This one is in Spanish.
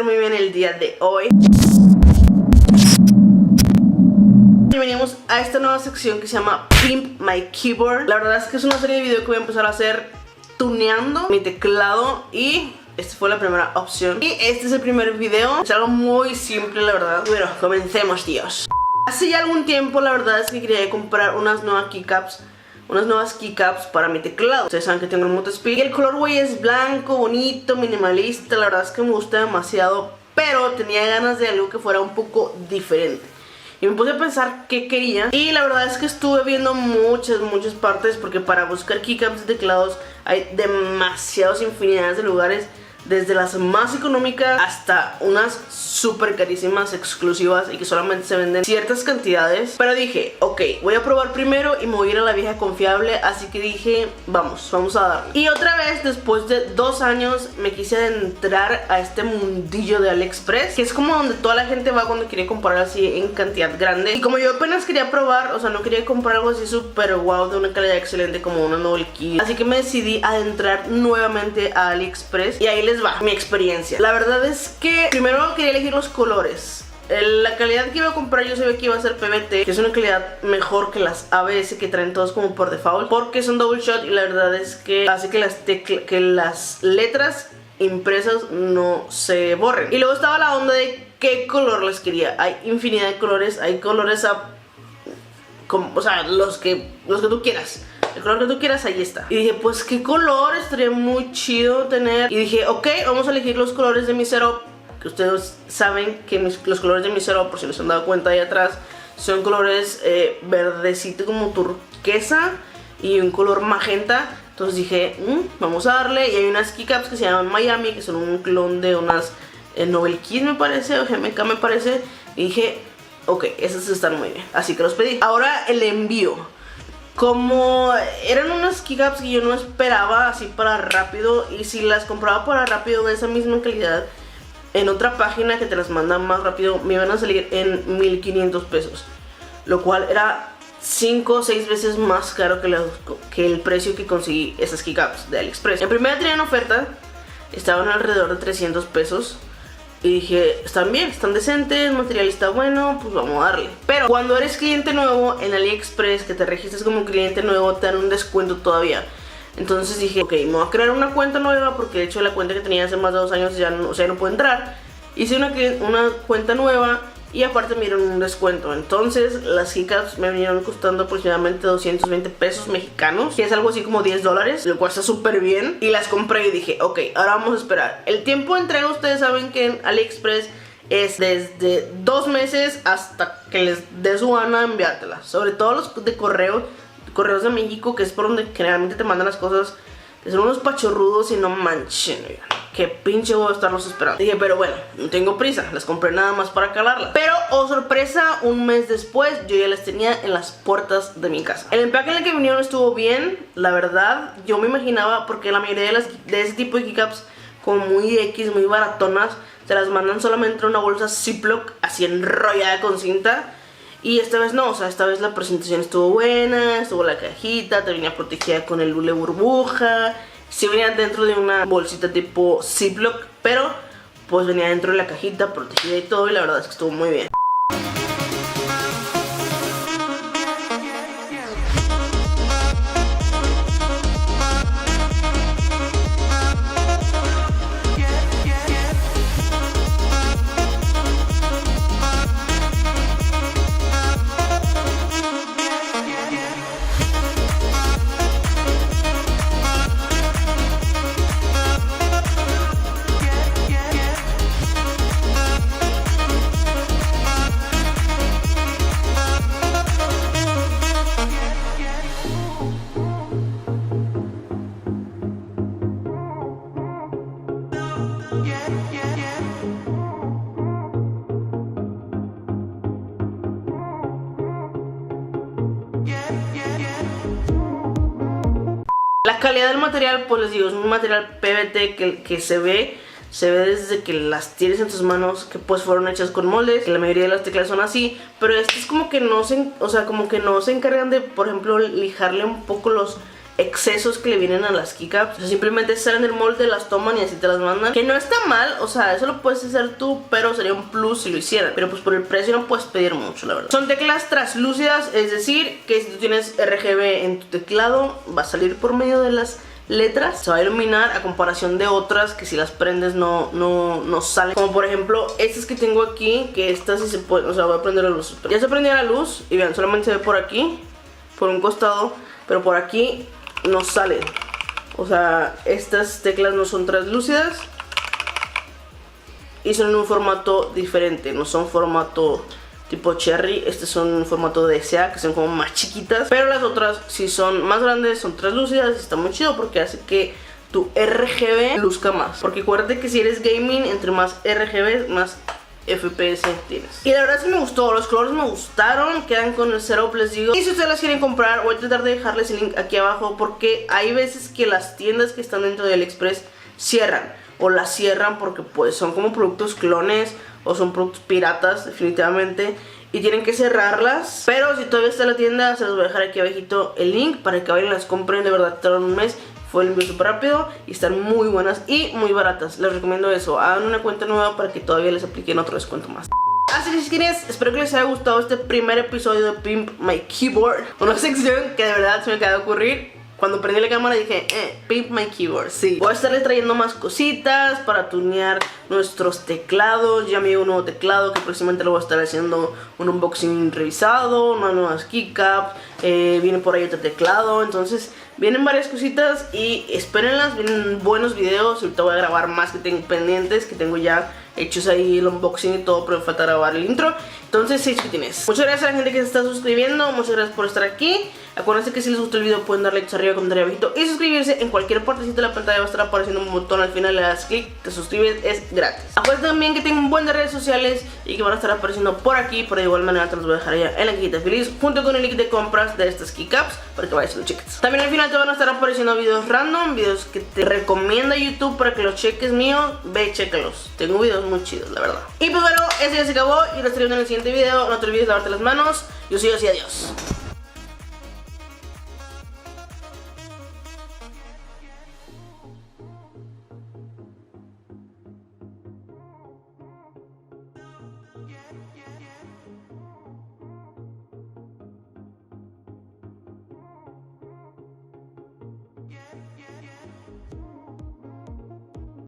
muy bien el día de hoy. Bienvenidos a esta nueva sección que se llama Pimp My Keyboard. La verdad es que es una serie de videos que voy a empezar a hacer tuneando mi teclado y esta fue la primera opción. Y este es el primer video, es algo muy simple la verdad. Bueno, comencemos, tíos. Hace ya algún tiempo la verdad es que quería comprar unas nuevas keycaps para mi teclado. Ustedes saben que tengo el Moto Speed y el color, güey, es blanco, bonito, minimalista. La verdad es que me gusta demasiado, pero tenía ganas de algo que fuera un poco diferente. Y me puse a pensar qué quería. Y la verdad es que estuve viendo muchas partes, porque para buscar keycaps de teclados hay demasiadas infinidades de lugares, desde las más económicas hasta unas súper carísimas, exclusivas y que solamente se venden ciertas cantidades. Pero dije, ok, voy a probar primero y me voy a ir a la vieja confiable. Así que dije, vamos a darle. Y otra vez, después de 2 años, me quise adentrar a este mundillo de AliExpress, que es como donde toda la gente va cuando quiere comprar así en cantidad grande. Y como yo apenas quería probar, o sea, no quería comprar algo así súper wow, de una calidad excelente como una Novel Key, así que me decidí adentrar nuevamente a AliExpress. Y ahí les va mi experiencia. La verdad es que primero quería elegir los colores. La calidad que iba a comprar yo sabía que iba a ser PBT, que es una calidad mejor que las ABS que traen todos como por default, porque son double shot y la verdad es que hace que las letras impresas no se borren. Y luego estaba la onda de qué color les quería. Hay infinidad de colores, hay colores o sea, los que tú quieras. El color que tú quieras, ahí está. Y dije, pues qué color estaría muy chido tener. Y dije, ok, vamos a elegir los colores de mi setup, que ustedes saben que los colores de mi setup, por si no se han dado cuenta ahí atrás, son colores verdecito como turquesa y un color magenta. Entonces dije, vamos a darle. Y hay unas keycaps que se llaman Miami, que son un clon de unas Novel Keys me parece, o GMK me parece. Y dije, ok, esas están muy bien, así que los pedí. Ahora el envío. Como eran unas keycaps que yo no esperaba así para rápido, y si las compraba para rápido de esa misma calidad en otra página que te las mandan más rápido, me iban a salir en 1500 pesos, lo cual era 5 o 6 veces más caro que el precio que conseguí esas keycaps de AliExpress. En primera tenían oferta, estaban alrededor de 300 pesos. Y dije, están bien, están decentes, el material está bueno, pues vamos a darle. Pero cuando eres cliente nuevo en AliExpress, que te registras como cliente nuevo, te dan un descuento todavía. Entonces dije, ok, me voy a crear una cuenta nueva, porque de hecho la cuenta que tenía hace más de 2 años ya no, o sea, no puedo entrar. Hice una cuenta nueva y aparte me dieron un descuento. Entonces las keycaps me vinieron costando aproximadamente 220 pesos mexicanos, que es algo así como $10, lo cual está súper bien. Y las compré y dije, ok, ahora vamos a esperar. El tiempo de entrega, ustedes saben que en AliExpress es desde 2 meses hasta que les dé su gana enviártelas. Sobre todo los de correos de México, que es por donde generalmente te mandan las cosas, que son unos pachorrudos y no manchen, oigan, qué pinche voy a estarlos esperando. Dije, pero bueno, no tengo prisa, las compré nada más para calarlas. Pero, oh sorpresa, un mes después yo ya las tenía en las puertas de mi casa. El empaque en el que vinieron estuvo bien, la verdad. Yo me imaginaba, porque la mayoría de ese tipo de keycaps, como muy X, muy baratonas, se las mandan solamente en una bolsa Ziploc, así enrollada con cinta. Y esta vez no, o sea, esta vez la presentación estuvo buena, estuvo la cajita, te venía protegida con el hule burbuja. Sí venía dentro de una bolsita tipo Ziploc, pero pues venía dentro de la cajita protegida y todo, y la verdad es que estuvo muy bien. La calidad del material, pues les digo, es un material PBT que se ve desde que las tienes en tus manos, que pues fueron hechas con moldes, que la mayoría de las teclas son así, pero este es como que no se, o sea, como que no se encargan de, por ejemplo, lijarle un poco excesos que le vienen a las keycaps. O sea, simplemente salen del molde, las toman y así te las mandan, que no está mal, o sea, eso lo puedes hacer tú, pero sería un plus si lo hicieran. Pero pues por el precio no puedes pedir mucho, la verdad. Son teclas translúcidas, es decir, que si tú tienes RGB en tu teclado, va a salir por medio de las letras, se va a iluminar a comparación de otras que si las prendes no salen, como por ejemplo estas que tengo aquí, que estas sí se pueden, o sea, voy a prender la luz, ya se prendió la luz y vean, solamente se ve por aquí, por un costado, pero por aquí no salen. O sea, estas teclas no son translúcidas y son en un formato diferente, no son formato tipo cherry. Estas son en formato DSA, que son como más chiquitas, pero las otras sí son más grandes, son translúcidas. Está muy chido porque hace que tu RGB luzca más, porque acuérdate que si eres gaming, entre más RGB, más FPS tienes. Y la verdad sí me gustó, los colores me gustaron, quedan con el setup, les digo. Y si ustedes las quieren comprar, voy a tratar de dejarles el link aquí abajo, porque hay veces que las tiendas que están dentro de AliExpress cierran, o las cierran porque pues son como productos clones o son productos piratas definitivamente, y tienen que cerrarlas. Pero si todavía está en la tienda, se los voy a dejar aquí abajito el link para que vayan y las compren. De verdad tardan un mes, fue el envío súper rápido y están muy buenas y muy baratas. Les recomiendo eso, hagan una cuenta nueva para que todavía les apliquen otro descuento más. Así que chicos, espero que les haya gustado este primer episodio de Pimp My Keyboard, una sección que de verdad se me acaba de ocurrir. Cuando prendí la cámara dije, Pimp My Keyboard, sí. Voy a estarles trayendo más cositas para tunear nuestros teclados. Ya me llegó un nuevo teclado que próximamente lo voy a estar haciendo un unboxing revisado, unas nuevas keycaps, viene por ahí otro teclado. Entonces vienen varias cositas y espérenlas, vienen buenos videos. Ahorita voy a grabar más que tengo pendientes, que tengo ya hechos ahí el unboxing y todo, pero me falta grabar el intro. Entonces, sí, chiquitines, muchas gracias a la gente que se está suscribiendo, muchas gracias por estar aquí. Acuérdense que si les gustó el video pueden darle like arriba, comentar abajito y suscribirse. En cualquier partecita de la pantalla va a estar apareciendo un botón al final, le das clic, te suscribes, es gratis. Acuérdense también que tengo un buen de redes sociales y que van a estar apareciendo por aquí, pero de igual manera te los voy a dejar allá en la cajita feliz, junto con el link de compras de estas keycaps para que vayas y lo cheques. También al final te van a estar apareciendo videos random, videos que te recomienda YouTube para que los cheques mío. Ve, chécalos, tengo videos muy chidos, la verdad. Y pues bueno, ese ya se acabó y nos estaremos en el siguiente video. No te olvides lavarte las manos. Yo soy Yoshi, adiós.